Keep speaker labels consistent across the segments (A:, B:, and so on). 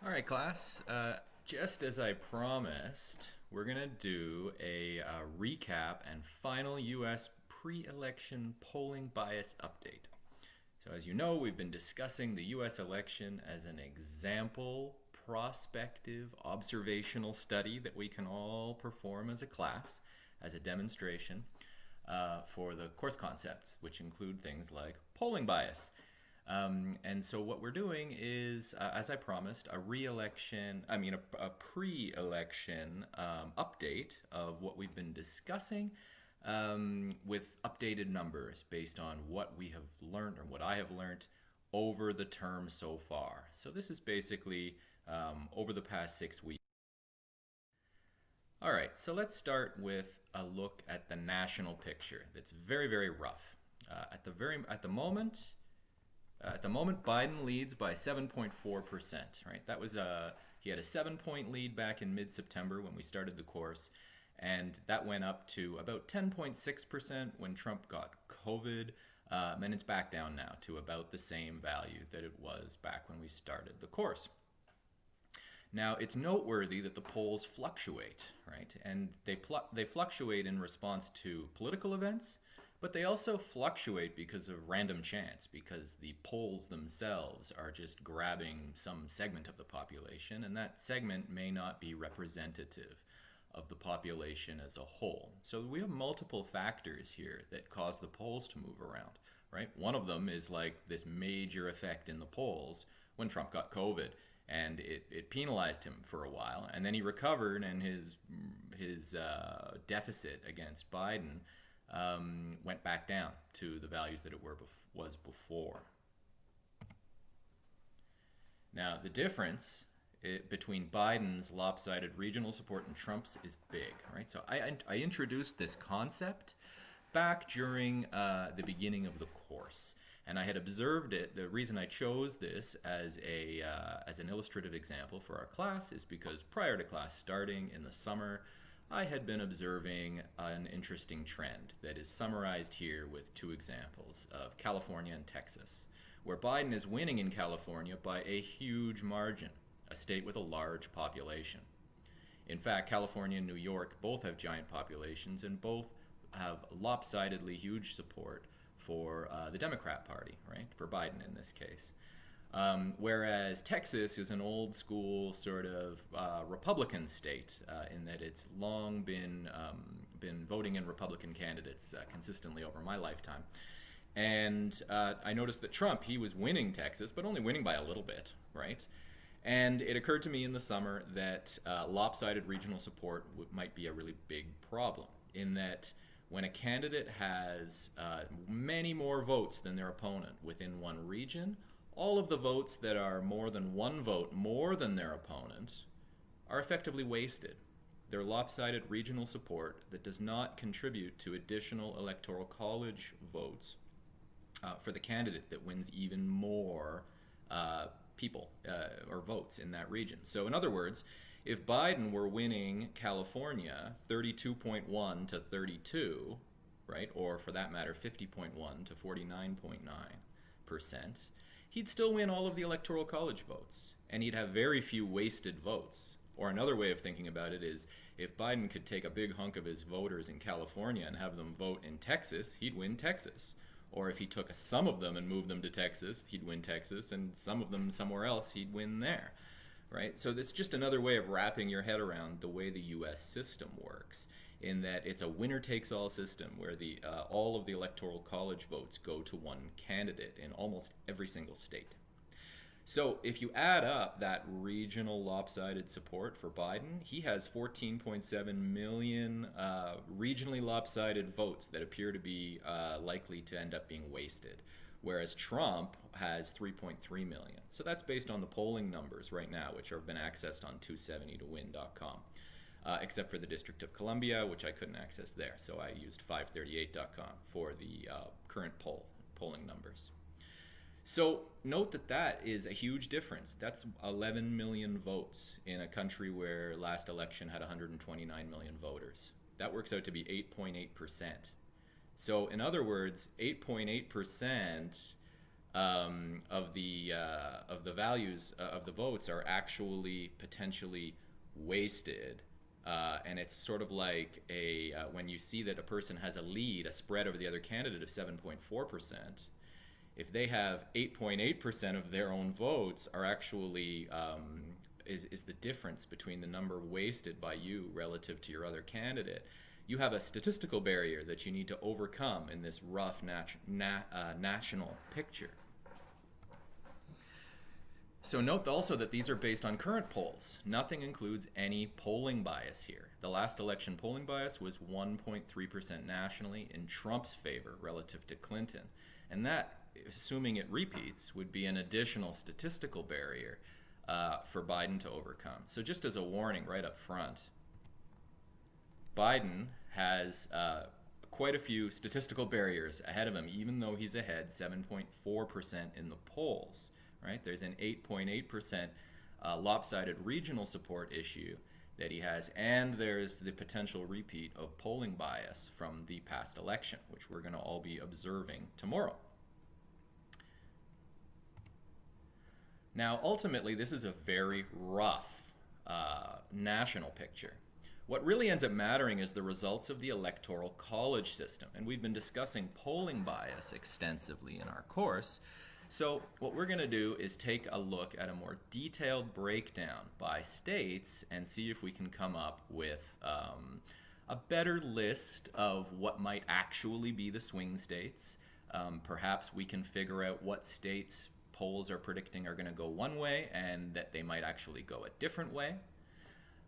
A: All right, class. Just as I promised, we're going to do a recap and final U.S. pre-election polling bias update. So as you know, we've been discussing the U.S. election as an example, prospective, observational study that we can all perform as a class, as a demonstration for the course concepts, which include things like polling bias. And so what we're doing is, as I promised, a pre-election update of what we've been discussing with updated numbers based on what we have learned or what I have learned over the term so far. So this is basically over the past 6 weeks. All right, so let's start with a look at the national picture. That's very, very rough. At the moment, Biden leads by 7.4%, right? That was he had a 7-point lead back in mid-September when we started the course, and that went up to about 10.6% when Trump got COVID. And it's back down now to about the same value that it was back when we started the course. Now, it's noteworthy that the polls fluctuate, right? And they fluctuate in response to political events, but they also fluctuate because of random chance, because the polls themselves are just grabbing some segment of the population, and that segment may not be representative of the population as a whole. So we have multiple factors here that cause the polls to move around, right? One of them is like this major effect in the polls when Trump got COVID, and it penalized him for a while, and then he recovered, and his deficit against Biden went back down to the values that it was before. Now, the difference between Biden's lopsided regional support and Trump's is big, right? So I introduced this concept back during the beginning of the course, and I had observed it. The reason I chose this as an illustrative example for our class is because prior to class starting in the summer, I had been observing an interesting trend that is summarized here with two examples of California and Texas, where Biden is winning in California by a huge margin, a state with a large population. In fact, California and New York both have giant populations and both have lopsidedly huge support for the Democrat Party, right? For Biden in this case. Whereas Texas is an old school sort of Republican state in that it's long been voting in Republican candidates consistently over my lifetime. And I noticed that Trump, he was winning Texas, but only winning by a little bit, right? And it occurred to me in the summer that lopsided regional support might be a really big problem, in that when a candidate has many more votes than their opponent within one region, all of the votes that are more than one vote more than their opponent are effectively wasted. They're lopsided regional support that does not contribute to additional electoral college votes for the candidate that wins even more people or votes in that region. So in other words, if Biden were winning California 32.1 to 32, right, or for that matter 50.1 to 49.9%, he'd still win all of the electoral college votes, and he'd have very few wasted votes. Or another way of thinking about it is, if Biden could take a big hunk of his voters in California and have them vote in Texas, he'd win Texas. Or if he took some of them and moved them to Texas, he'd win Texas, and some of them somewhere else, he'd win there, right? So that's just another way of wrapping your head around the way the U.S. system works, in that it's a winner-takes-all system where all of the electoral college votes go to one candidate in almost every single state. So if you add up that regional lopsided support for Biden, he has 14.7 million regionally lopsided votes that appear to be likely to end up being wasted, whereas Trump has 3.3 million. So that's based on the polling numbers right now, which have been accessed on 270towin.com. Except for the District of Columbia, which I couldn't access there. So I used 538.com for the current polling numbers. So note that is a huge difference. That's 11 million votes in a country where last election had 129 million voters. That works out to be 8.8%. So in other words, 8.8% of the values of the votes are actually potentially wasted. And it's sort of like when you see that a person has a lead, a spread over the other candidate of 7.4%, if they have 8.8% of their own votes are actually is the difference between the number wasted by you relative to your other candidate. You have a statistical barrier that you need to overcome in this rough national picture. So note also that these are based on current polls. Nothing includes any polling bias here. The last election polling bias was 1.3% nationally in Trump's favor relative to Clinton. And that, assuming it repeats, would be an additional statistical barrier for Biden to overcome. So just as a warning right up front, Biden has quite a few statistical barriers ahead of him, even though he's ahead 7.4% in the polls. Right? There's an 8.8% lopsided regional support issue that he has, and there's the potential repeat of polling bias from the past election, which we're going to all be observing tomorrow. Now, ultimately, this is a very rough national picture. What really ends up mattering is the results of the Electoral College system, and we've been discussing polling bias extensively in our course. So what we're going to do is take a look at a more detailed breakdown by states and see if we can come up with a better list of what might actually be the swing states. Perhaps we can figure out what states polls are predicting are going to go one way and that they might actually go a different way.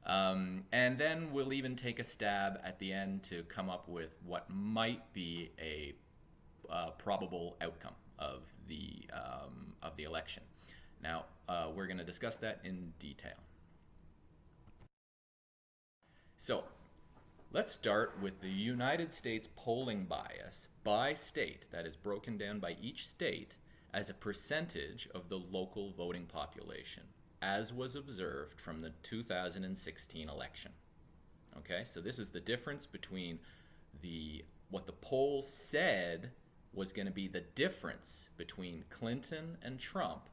A: And then we'll even take a stab at the end to come up with what might be a probable outcome of the election. Now, we're going to discuss that in detail. So, let's start with the United States polling bias by state, that is broken down by each state as a percentage of the local voting population, as was observed from the 2016 election. Okay, so this is the difference between what the polls said was going to be the difference between Clinton and Trump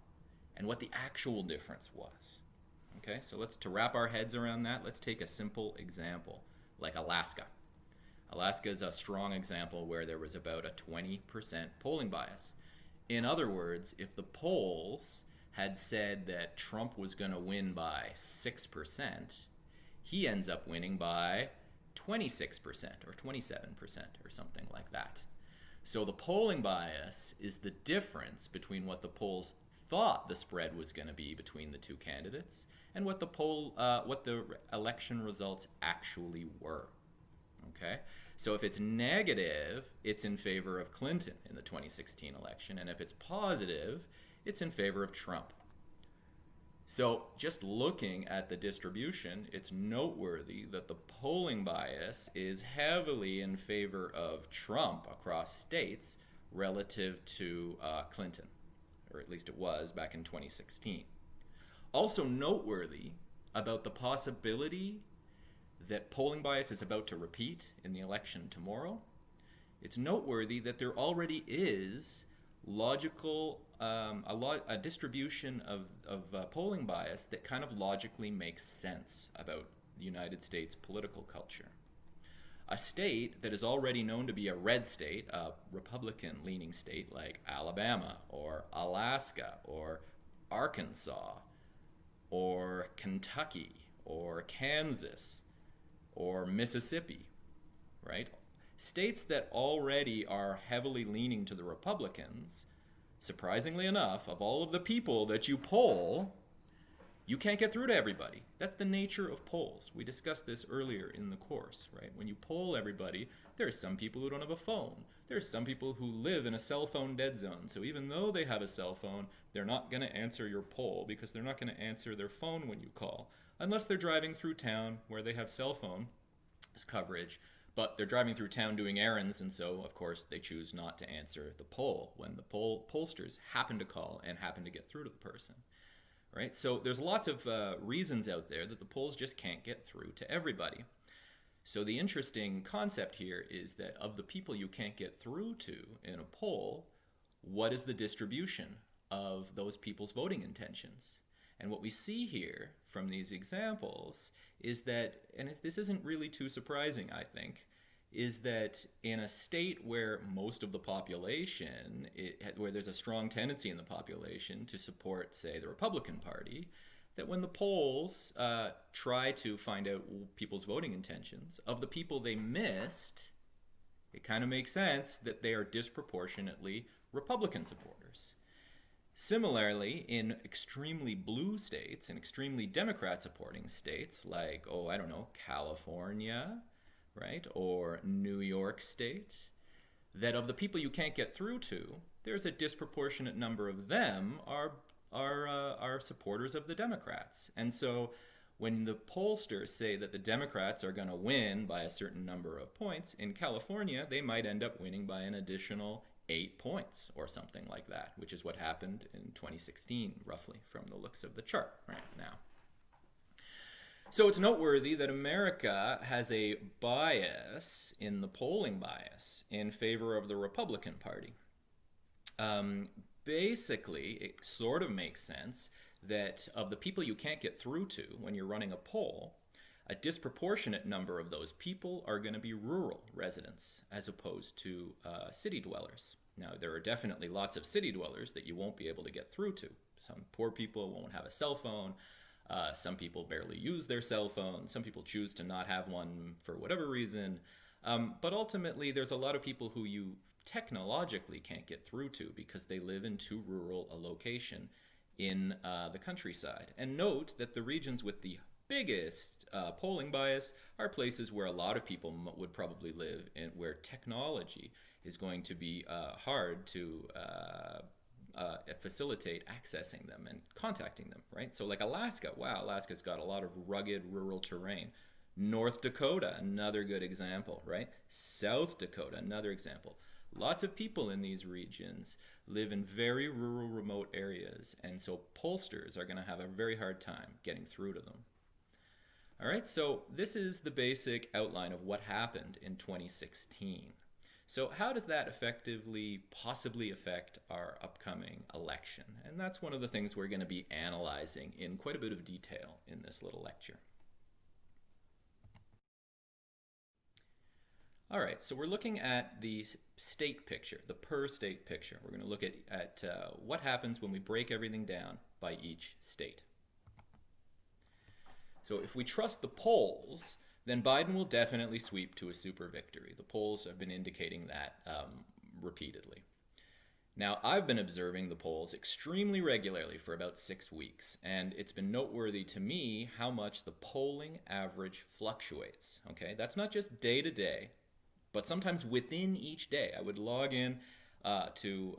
A: and what the actual difference was. Okay, so to wrap our heads around that, let's take a simple example, like Alaska. Alaska is a strong example where there was about a 20% polling bias. In other words, if the polls had said that Trump was going to win by 6%, he ends up winning by 26% or 27% or something like that. So the polling bias is the difference between what the polls thought the spread was going to be between the two candidates and what the election results actually were. Okay? So if it's negative, it's in favor of Clinton in the 2016 election, and if it's positive, it's in favor of Trump. So just looking at the distribution, it's noteworthy that the polling bias is heavily in favor of Trump across states relative to Clinton, or at least it was back in 2016. Also noteworthy about the possibility that polling bias is about to repeat in the election tomorrow, it's noteworthy that there already is a distribution of polling bias that kind of logically makes sense about the United States political culture. A state that is already known to be a red state, a Republican-leaning state like Alabama or Alaska or Arkansas or Kentucky or Kansas or Mississippi, right? States that already are heavily leaning to the Republicans, surprisingly enough, of all of the people that you poll, you can't get through to everybody. That's the nature of polls. We discussed this earlier in the course, right? When you poll everybody, there are some people who don't have a phone. There are some people who live in a cell phone dead zone. So even though they have a cell phone, they're not going to answer your poll because they're not going to answer their phone when you call, unless they're driving through town where they have cell phone coverage. But they're driving through town doing errands, and so, of course, they choose not to answer the poll when the pollsters happen to call and happen to get through to the person. Right? So there's lots of reasons out there that the polls just can't get through to everybody. So the interesting concept here is that of the people you can't get through to in a poll, what is the distribution of those people's voting intentions? And what we see here from these examples is that, and this isn't really too surprising, I think, is that in a state where most of the population, where there's a strong tendency in the population to support, say, the Republican Party, that when the polls try to find out people's voting intentions, of the people they missed, it kind of makes sense that they are disproportionately Republican supporters. Similarly, in extremely blue states and extremely Democrat supporting states like, California, right, or New York State, that of the people you can't get through to, there's a disproportionate number of them are supporters of the Democrats. And so when the pollsters say that the Democrats are going to win by a certain number of points, in California, they might end up winning by an additional 8 points or something like that, which is what happened in 2016, roughly, from the looks of the chart right now. So it's noteworthy that America has a bias in the polling bias in favor of the Republican Party. Basically, it sort of makes sense that of the people you can't get through to when you're running a poll, a disproportionate number of those people are going to be rural residents as opposed to city dwellers. Now, there are definitely lots of city dwellers that you won't be able to get through to. Some poor people won't have a cell phone. Some people barely use their cell phone. Some people choose to not have one for whatever reason. But ultimately, there's a lot of people who you technologically can't get through to because they live in too rural a location in the countryside. And note that the regions with the biggest polling bias are places where a lot of people would probably live and where technology is going to be hard to facilitate accessing them and contacting them, right? So like Alaska, wow, Alaska's got a lot of rugged rural terrain. North Dakota, another good example, right? South Dakota, another example. Lots of people in these regions live in very rural, remote areas, and so pollsters are going to have a very hard time getting through to them. All right, so this is the basic outline of what happened in 2016. So how does that effectively possibly affect our upcoming election? And that's one of the things we're going to be analyzing in quite a bit of detail in this little lecture. All right, so we're looking at the state picture, the per state picture. We're going to look at what happens when we break everything down by each state. So if we trust the polls, then Biden will definitely sweep to a super victory. The polls have been indicating that repeatedly. Now, I've been observing the polls extremely regularly for about 6 weeks, and it's been noteworthy to me how much the polling average fluctuates. Okay, that's not just day to day, but sometimes within each day. I would log in to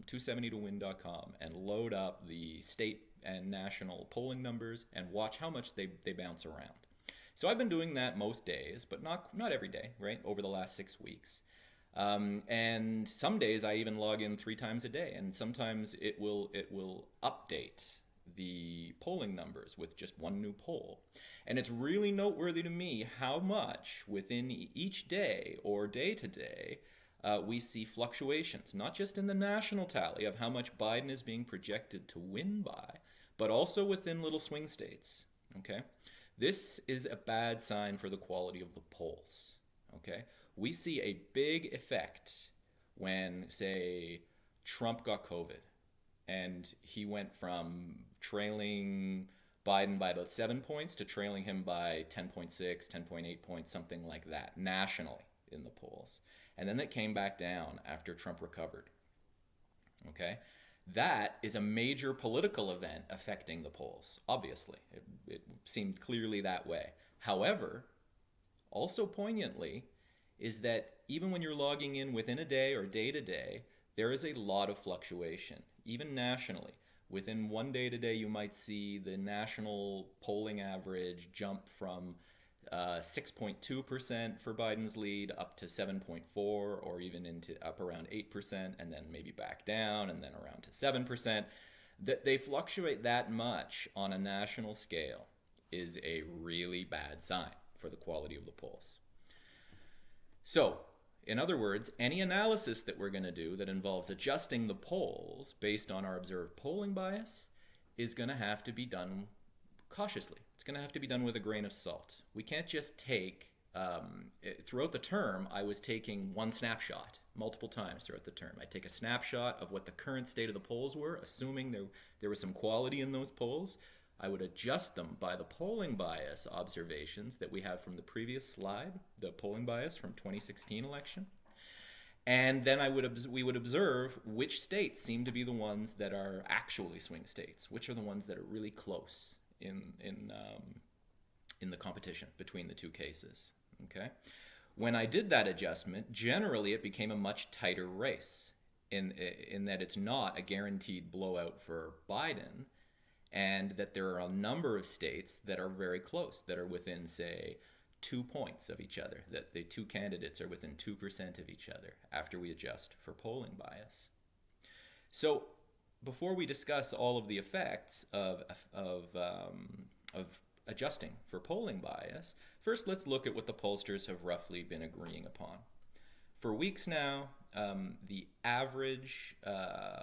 A: 270towin.com and load up the state and national polling numbers and watch how much they bounce around. So I've been doing that most days, but not every day, right, over the last 6 weeks. And some days I even log in 3 times a day, and sometimes it will update the polling numbers with just one new poll. And it's really noteworthy to me how much within each day or day to day we see fluctuations, not just in the national tally of how much Biden is being projected to win by, but also within little swing states, okay? This is a bad sign for the quality of the polls, okay? We see a big effect when, say, Trump got COVID and he went from trailing Biden by about 7 points to trailing him by 10.6, 10.8 points, something like that, nationally in the polls. And then it came back down after Trump recovered, okay? That is a major political event affecting the polls, obviously. It seemed clearly that way. However, also poignantly, is that even when you're logging in within a day or day to day, there is a lot of fluctuation, even nationally. Within one day to day, you might see the national polling average jump from 6.2% for Biden's lead up to 7.4 or even into up around 8% and then maybe back down and then around to 7%. That they fluctuate that much on a national scale is a really bad sign for the quality of the polls. So In other words, any analysis that we're going to do that involves adjusting the polls based on our observed polling bias is going to have to be done cautiously. It's going to have to be done with a grain of salt. We can't just take, throughout the term, I was taking one snapshot multiple times throughout the term. I'd take a snapshot of what the current state of the polls were, assuming there was some quality in those polls. I would adjust them by the polling bias observations that we have from the previous slide, the polling bias from 2016 election. And then we would observe which states seem to be the ones that are actually swing states, which are the ones that are really close in the competition between the two cases. Okay, when I did that adjustment, generally it became a much tighter race in that it's not a guaranteed blowout for Biden, and that there are a number of states that are very close, that are within, say, 2 points of each other, that the two candidates are within 2% of each other after we adjust for polling bias. So before we discuss all of the effects of adjusting for polling bias, first let's look at what the pollsters have roughly been agreeing upon. For weeks now, the average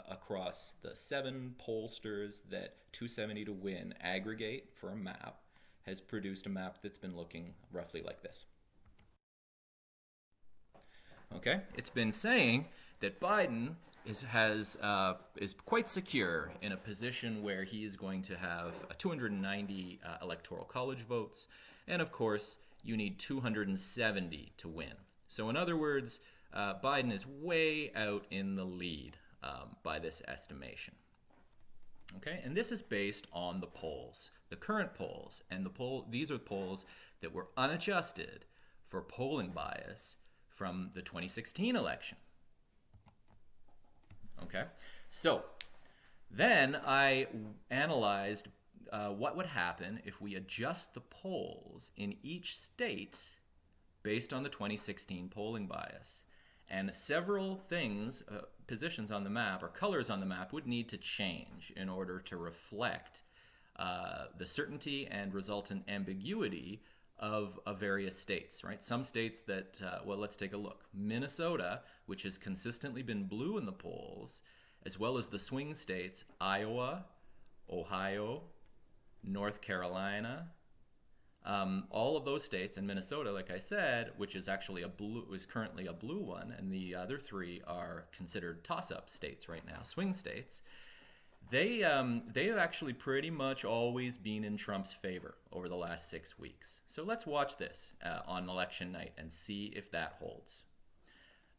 A: across the 7 pollsters that 270 to win aggregate for a map has produced a map that's been looking roughly like this. Okay, it's been saying that Biden is quite secure in a position where he is going to have 290 electoral college votes, and of course you need 270 to win. So in other words, Biden is way out in the lead by this estimation. Okay, and this is based on the polls, the current polls, and these are polls that were unadjusted for polling bias from the 2016 election. Okay, so then I analyzed what would happen if we adjust the polls in each state based on the 2016 polling bias. And several things, positions on the map or colors on the map would need to change in order to reflect the certainty and resultant ambiguity of various states, right? Some states that, well, let's take a look. Minnesota, which has consistently been blue in the polls, as well as the swing states, Iowa, Ohio, North Carolina, all of those states, and Minnesota, like I said, which is actually is currently a blue one, and the other 3 are considered toss-up states right now, swing states. They have actually pretty much always been in Trump's favor over the last 6 weeks. So let's watch this on election night and see if that holds.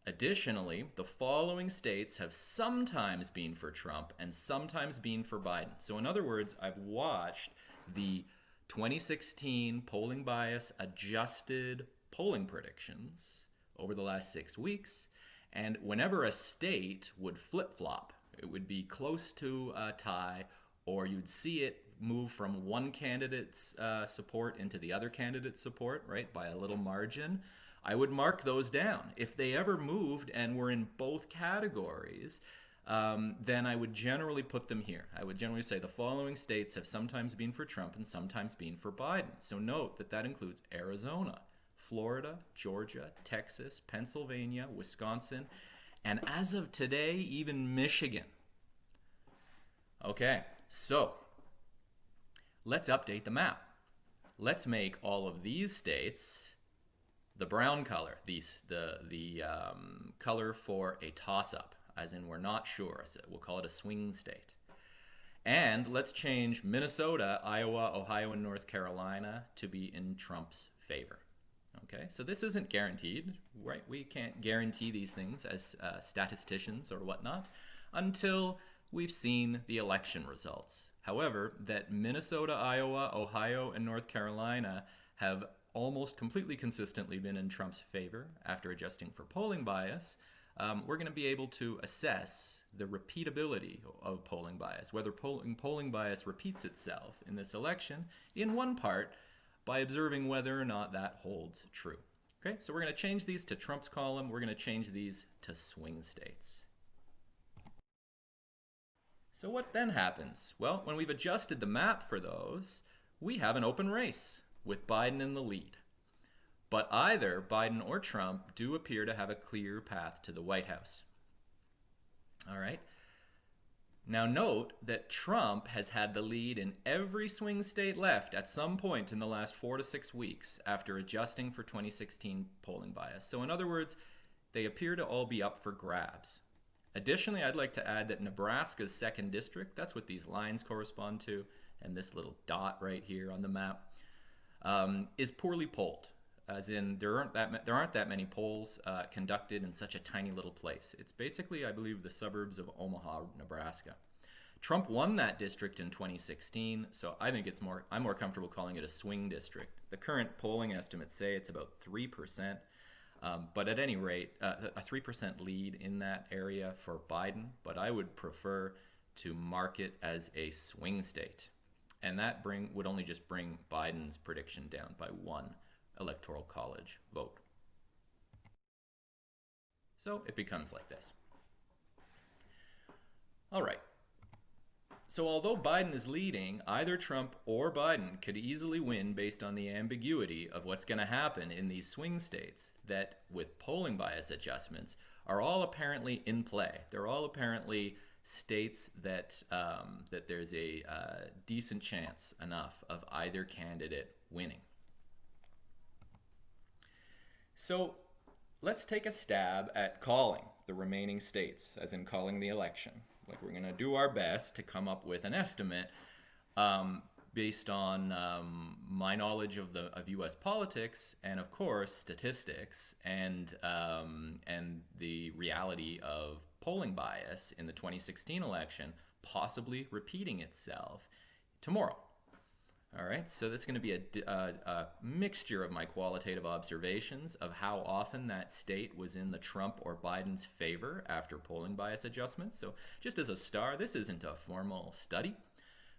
A: Additionally, the following states have sometimes been for Trump and sometimes been for Biden. So in other words, I've watched the 2016 polling bias adjusted polling predictions over the last 6 weeks, and whenever a state would flip-flop, it would be close to a tie, or you'd see it move from one candidate's support into the other candidate's support, right, by a little margin, I would mark those down. If they ever moved and were in both categories, then I would generally put them here. I would generally say the following states have sometimes been for Trump and sometimes been for Biden. So note that that includes Arizona, Florida, Georgia, Texas, Pennsylvania, Wisconsin, and as of today, even Michigan. Okay, so let's update the map. Let's make all of these states the brown color, the color for a toss-up, as in we're not sure. So we'll call it a swing state. And let's change Minnesota, Iowa, Ohio, and North Carolina to be in Trump's favor. Okay, so this isn't guaranteed, right? We can't guarantee these things as statisticians or whatnot until we've seen the election results. However, that Minnesota, Iowa, Ohio, and North Carolina have almost completely consistently been in Trump's favor after adjusting for polling bias, we're going to be able to assess the repeatability of polling bias, whether polling bias repeats itself in this election, in one part, by observing whether or not that holds true. Okay, so we're going to change these to Trump's column. We're going to change these to swing states. So what then happens? Well, when we've adjusted the map for those, we have an open race with Biden in the lead. But either Biden or Trump do appear to have a clear path to the White House. All right. Now note that Trump has had the lead in every swing state left at some point in the last 4 to 6 weeks after adjusting for 2016 polling bias. So in other words, they appear to all be up for grabs. Additionally, I'd like to add that Nebraska's 2nd district, that's what these lines correspond to, and this little dot right here on the map, is poorly polled. As in, there aren't that many polls conducted in such a tiny little place. It's basically, I believe, the suburbs of Omaha, Nebraska. Trump won that district in 2016, so I think I'm more comfortable calling it a swing district. The current polling estimates say it's about 3%, but at any rate, a 3% lead in that area for Biden, but I would prefer to mark it as a swing state. And that would only just bring Biden's prediction down by 1 electoral college vote. So it becomes like this. All right. So although Biden is leading, either Trump or Biden could easily win based on the ambiguity of what's going to happen in these swing states that, with polling bias adjustments, are all apparently in play. They're all apparently states that that there's a decent chance enough of either candidate winning. So let's take a stab at calling the remaining states, as in calling the election. Like, we're going to do our best to come up with an estimate based on my knowledge of U.S. politics and, of course, statistics and the reality of polling bias in the 2016 election possibly repeating itself tomorrow. All right, so that's going to be a mixture of my qualitative observations of how often that state was in the Trump or Biden's favor after polling bias adjustments. So just as a star, this isn't a formal study,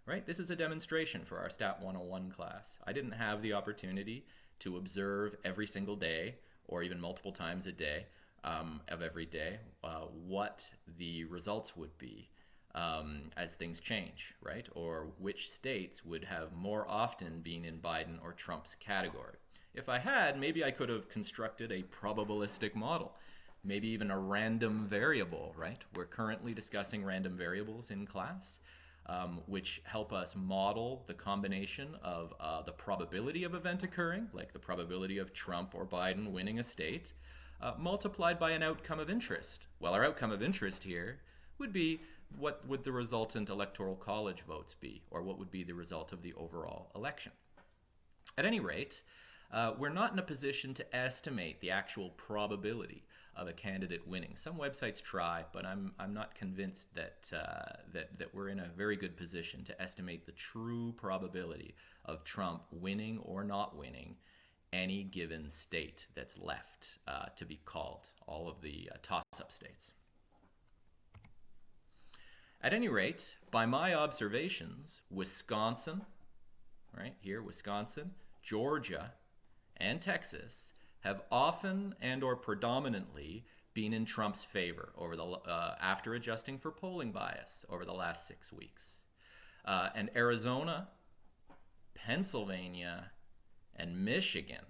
A: right? This is a demonstration for our Stat 101 class. I didn't have the opportunity to observe every single day or even multiple times a day of every day what the results would be. As things change, right? Or which states would have more often been in Biden or Trump's category. If I had, maybe I could have constructed a probabilistic model, maybe even a random variable, right? We're currently discussing random variables in class, which help us model the combination of the probability of event occurring, like the probability of Trump or Biden winning a state, multiplied by an outcome of interest. Well, our outcome of interest here would be what would the resultant electoral college votes be, or what would be the result of the overall election. At any rate, we're not in a position to estimate the actual probability of a candidate winning. Some websites try, but I'm not convinced that we're in a very good position to estimate the true probability of Trump winning or not winning any given state that's left to be called, all of the toss-up states. At any rate, by my observations, Wisconsin, right here, Wisconsin, Georgia, and Texas have often and or predominantly been in Trump's favor over after adjusting for polling bias over the last 6 weeks. And Arizona, Pennsylvania, and Michigan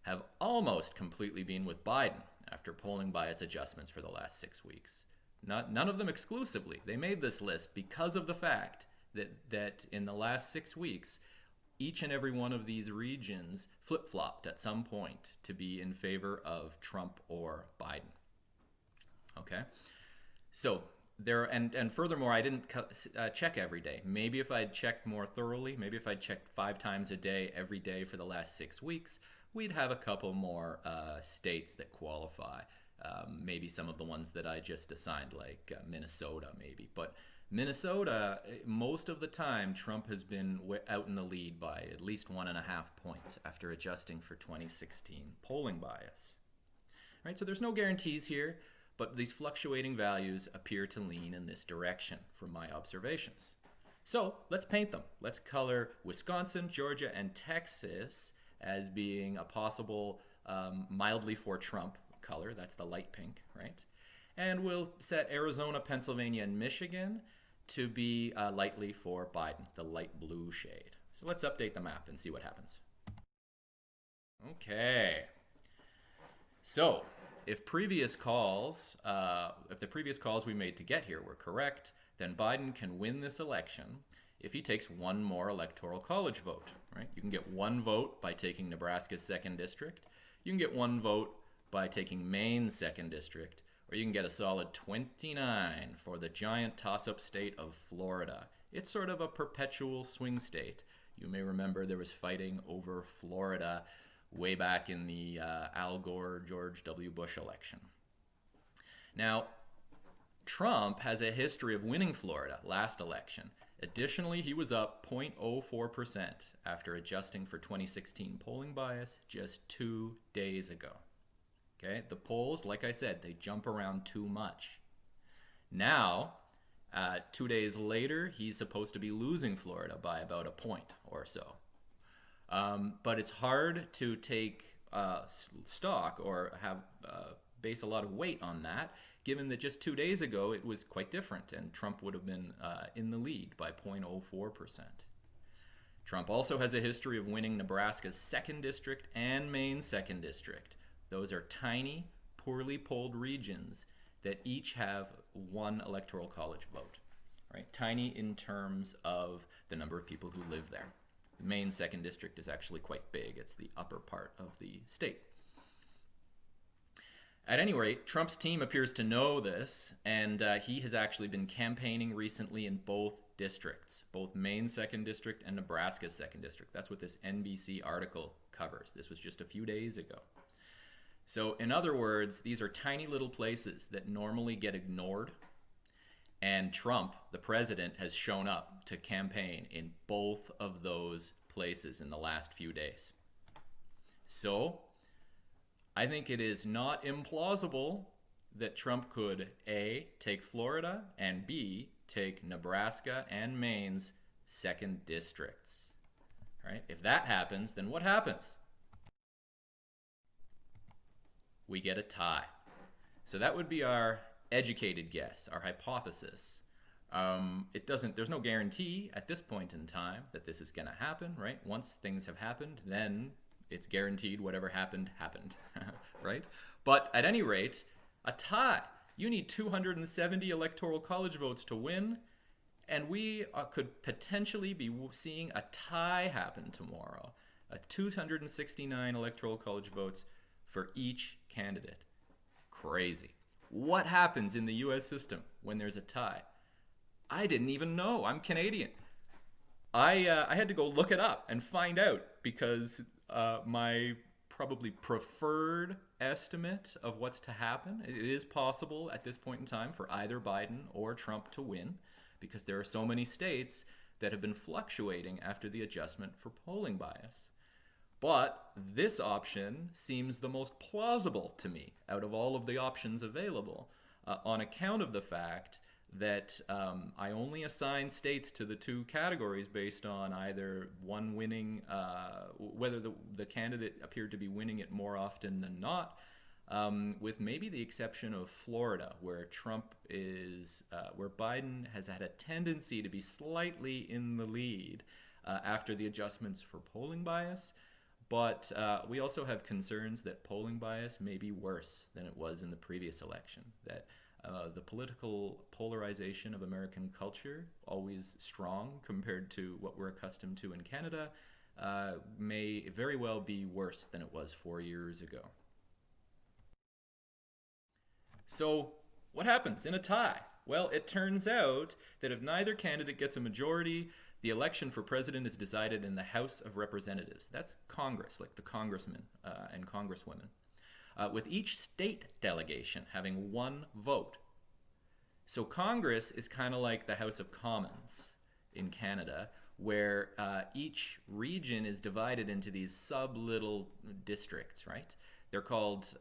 A: have almost completely been with Biden after polling bias adjustments for the last 6 weeks. None of them exclusively. They made this list because of the fact that in the last 6 weeks, each and every one of these regions flip-flopped at some point to be in favor of Trump or Biden. Okay? So there, and furthermore, I didn't check every day. Maybe if I'd checked more thoroughly, maybe if I'd checked 5 times a day, every day for the last 6 weeks, we'd have a couple more states that qualify. Maybe some of the ones that I just assigned, like Minnesota, maybe. But Minnesota, most of the time, Trump has been out in the lead by at least 1.5 points after adjusting for 2016 polling bias. Right? So there's no guarantees here, but these fluctuating values appear to lean in this direction from my observations. So let's paint them. Let's color Wisconsin, Georgia, and Texas as being a possible mildly for Trump color. That's the light pink, right? And we'll set Arizona, Pennsylvania, and Michigan to be lightly for Biden, the light blue shade. So let's update the map and see what happens. Okay. So, if the previous calls we made to get here were correct, then Biden can win this election if he takes one more electoral college vote, right? You can get one vote by taking Nebraska's 2nd district. You can get one vote by taking Maine's 2nd district, or you can get a solid 29 for the giant toss-up state of Florida. It's sort of a perpetual swing state. You may remember there was fighting over Florida way back in the Al Gore, George W. Bush election. Now, Trump has a history of winning Florida last election. Additionally, he was up 0.04% after adjusting for 2016 polling bias just 2 days ago. Okay, the polls, like I said, they jump around too much. Now, 2 days later, he's supposed to be losing Florida by about a point or so. But it's hard to take stock or have base a lot of weight on that, given that just 2 days ago it was quite different and Trump would have been in the lead by 0.04%. Trump also has a history of winning Nebraska's 2nd district and Maine's 2nd district. Those are tiny, poorly polled regions that each have one electoral college vote. Right? Tiny in terms of the number of people who live there. The Maine's 2nd district is actually quite big. It's the upper part of the state. At any rate, Trump's team appears to know this, and he has actually been campaigning recently in both districts, both Maine's 2nd district and Nebraska's 2nd district. That's what this NBC article covers. This was just a few days ago. So in other words, these are tiny little places that normally get ignored, and Trump, the president, has shown up to campaign in both of those places in the last few days. So I think it is not implausible that Trump could A, take Florida, and B, take Nebraska and Maine's 2nd districts. Right? If that happens, then what happens? We get a tie. So that would be our educated guess, our hypothesis. There's no guarantee at this point in time that this is going to happen, right? Once things have happened, then it's guaranteed whatever happened, right? But at any rate, a tie. You need 270 electoral college votes to win, and we could potentially be seeing a tie happen tomorrow. 269 electoral college votes for each candidate. Crazy. What happens in the U.S. system when there's a tie? I didn't even know. I'm Canadian. I had to go look it up and find out because my probably preferred estimate of what's to happen, it is possible at this point in time for either Biden or Trump to win because there are so many states that have been fluctuating after the adjustment for polling bias. But this option seems the most plausible to me out of all of the options available on account of the fact that I only assign states to the two categories based on either one winning, whether the candidate appeared to be winning it more often than not, with maybe the exception of Florida, where where Biden has had a tendency to be slightly in the lead after the adjustments for polling bias. But we also have concerns that polling bias may be worse than it was in the previous election, that the political polarization of American culture, always strong compared to what we're accustomed to in Canada, may very well be worse than it was 4 years ago. So what happens in a tie? Well, it turns out that if neither candidate gets a majority, the election for president is decided in the House of Representatives. That's Congress, like the congressmen and congresswomen, with each state delegation having one vote. So Congress is kind of like the House of Commons in Canada, where each region is divided into these sub-little districts, right? They're called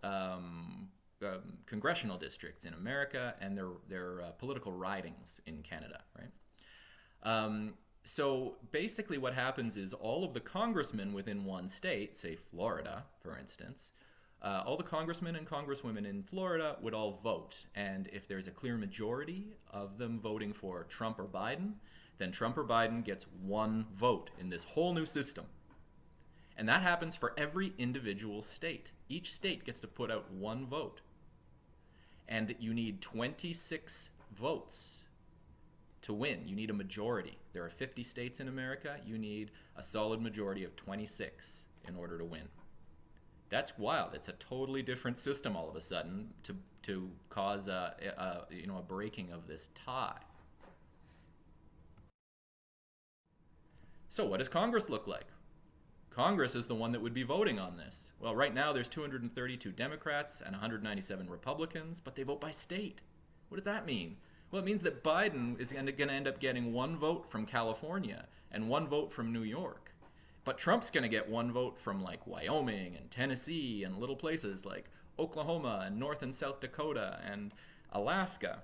A: congressional districts in America, and they're political ridings in Canada, right? So basically what happens is all of the congressmen within one state, say Florida, for instance, all the congressmen and congresswomen in Florida would all vote. And if there's a clear majority of them voting for Trump or Biden, then Trump or Biden gets one vote in this whole new system. And that happens for every individual state. Each state gets to put out one vote. And you need 26 votes to win. You need a majority. There are 50 states in America. You need a solid majority of 26 in order to win. That's wild. It's a totally different system all of a sudden to cause a breaking of this tie. So what does Congress look like? Congress is the one that would be voting on this. Well, right now there's 232 Democrats and 197 Republicans, but they vote by state. What does that mean? Well, it means that Biden is going to end up getting one vote from California and one vote from New York. But Trump's going to get one vote from like Wyoming and Tennessee and little places like Oklahoma and North and South Dakota and Alaska.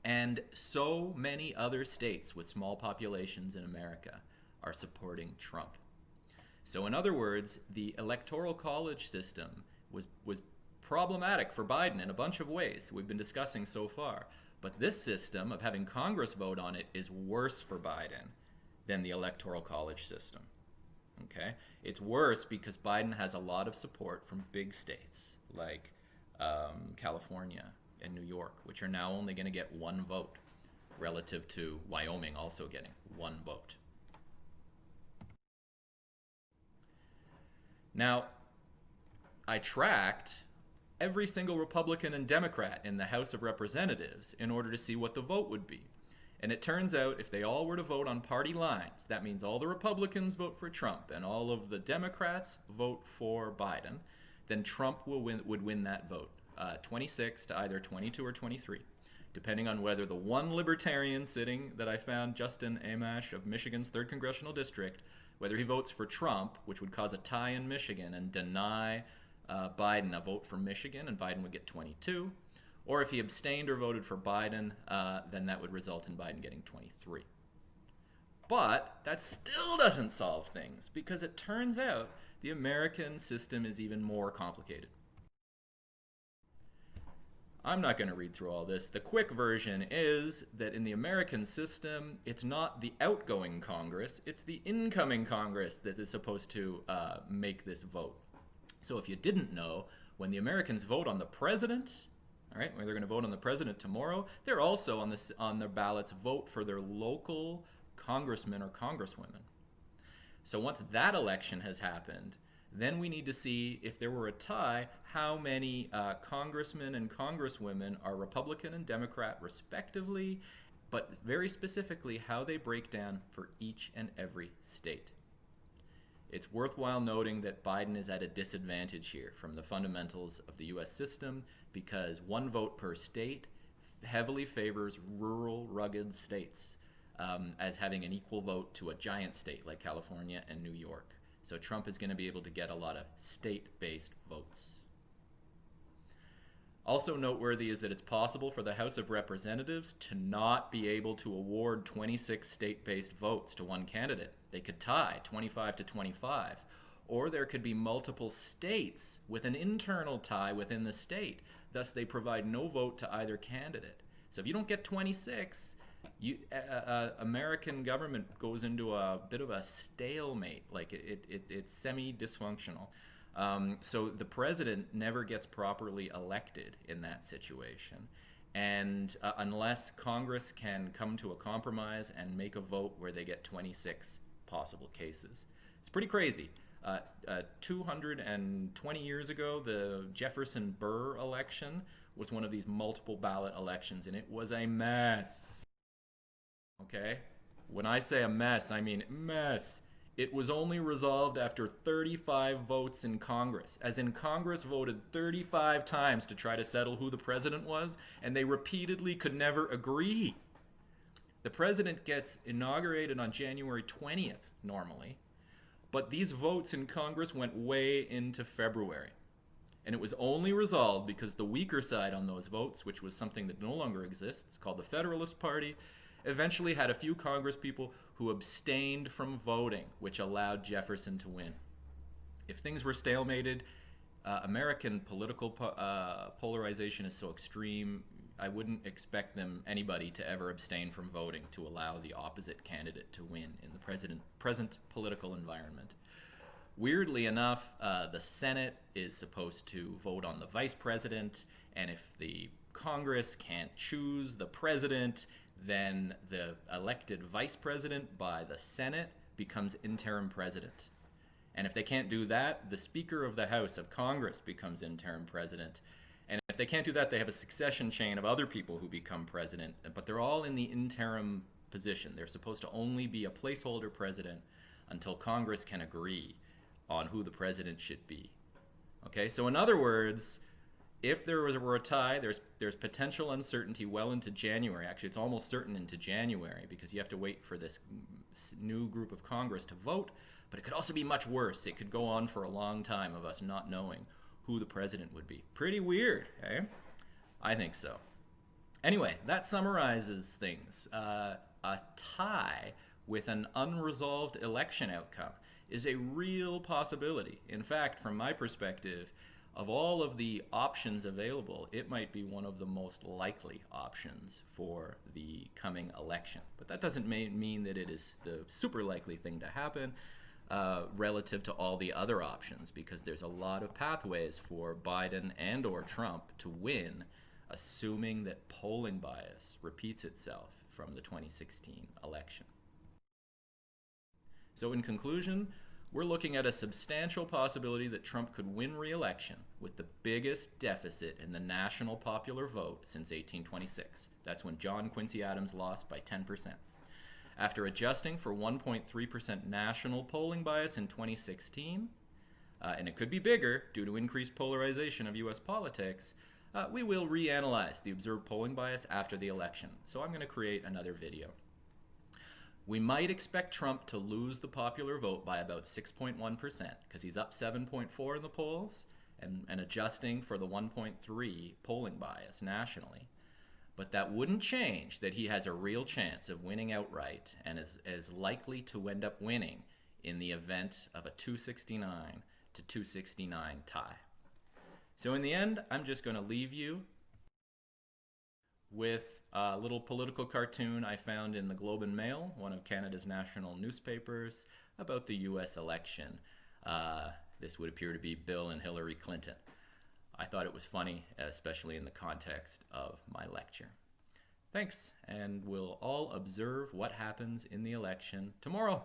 A: And so many other states with small populations in America are supporting Trump. So in other words, the Electoral College system was problematic for Biden in a bunch of ways we've been discussing so far. But this system of having Congress vote on it is worse for Biden than the Electoral College system. Okay? It's worse because Biden has a lot of support from big states like California and New York, which are now only going to get one vote relative to Wyoming also getting one vote. Now, I tracked every single Republican and Democrat in the House of Representatives in order to see what the vote would be. And it turns out if they all were to vote on party lines, that means all the Republicans vote for Trump and all of the Democrats vote for Biden, then Trump would win that vote, 26 to either 22 or 23, depending on whether the one libertarian sitting that I found, Justin Amash of Michigan's 3rd Congressional District, whether he votes for Trump, which would cause a tie in Michigan and deny Biden a vote for Michigan, and Biden would get 22, or if he abstained or voted for Biden, then that would result in Biden getting 23. But that still doesn't solve things, because it turns out the American system is even more complicated. I'm not going to read through all this. The quick version is that in the American system, it's not the outgoing Congress, it's the incoming Congress that is supposed to make this vote. So if you didn't know, when the Americans vote on the president, all right, when they're going to vote on the president tomorrow, they're also on their ballots vote for their local congressmen or congresswomen. So once that election has happened, then we need to see, if there were a tie, how many congressmen and congresswomen are Republican and Democrat respectively, but very specifically how they break down for each and every state. It's worthwhile noting that Biden is at a disadvantage here from the fundamentals of the U.S. system because one vote per state heavily favors rural, rugged states as having an equal vote to a giant state like California and New York. So Trump is going to be able to get a lot of state-based votes. Also noteworthy is that it's possible for the House of Representatives to not be able to award 26 state-based votes to one candidate. They could tie 25 to 25. Or there could be multiple states with an internal tie within the state. Thus, they provide no vote to either candidate. So if you don't get 26, American government goes into a bit of a stalemate. Like it's semi-dysfunctional. So the president never gets properly elected in that situation. And unless Congress can come to a compromise and make a vote where they get 26 possible cases. It's pretty crazy. 220 years ago, the Jefferson-Burr election was one of these multiple ballot elections, and it was a mess. Okay? When I say a mess, I mean mess. It was only resolved after 35 votes in Congress, as in Congress voted 35 times to try to settle who the president was, and they repeatedly could never agree. The president gets inaugurated on January 20th, normally, but these votes in Congress went way into February. And it was only resolved because the weaker side on those votes, which was something that no longer exists, called the Federalist Party, eventually had a few congresspeople who abstained from voting, which allowed Jefferson to win. If things were stalemated, American political polarization is so extreme, I wouldn't expect anybody to ever abstain from voting to allow the opposite candidate to win in the present political environment. Weirdly enough, the Senate is supposed to vote on the vice president, and if the Congress can't choose the president, then the elected vice president by the Senate becomes interim president. And if they can't do that, the Speaker of the House of Congress becomes interim president. And if they can't do that, they have a succession chain of other people who become president, but they're all in the interim position. They're supposed to only be a placeholder president until Congress can agree on who the president should be. Okay, so in other words, if there were a tie, there's potential uncertainty well into January. Actually, it's almost certain into January because you have to wait for this new group of Congress to vote. But it could also be much worse. It could go on for a long time of us not knowing who the president would be. Pretty weird, eh? I think so. Anyway, that summarizes things. A tie with an unresolved election outcome is a real possibility. In fact, from my perspective, of all of the options available, it might be one of the most likely options for the coming election. But that doesn't mean that it is the super likely thing to happen relative to all the other options, because there's a lot of pathways for Biden and or Trump to win, assuming that polling bias repeats itself from the 2016 election. So in conclusion, we're looking at a substantial possibility that Trump could win re-election with the biggest deficit in the national popular vote since 1826. That's when John Quincy Adams lost by 10%. After adjusting for 1.3% national polling bias in 2016, and it could be bigger due to increased polarization of U.S. politics, we will reanalyze the observed polling bias after the election. So I'm going to create another video. We might expect Trump to lose the popular vote by about 6.1% because he's up 7.4 in the polls and adjusting for the 1.3 polling bias nationally. But that wouldn't change that he has a real chance of winning outright and is likely to end up winning in the event of a 269 to 269 tie. So in the end, I'm just going to leave you with a little political cartoon I found in the Globe and Mail, one of Canada's national newspapers, about the U.S. election. This would appear to be Bill and Hillary Clinton. I thought it was funny, especially in the context of my lecture. Thanks, and we'll all observe what happens in the election tomorrow.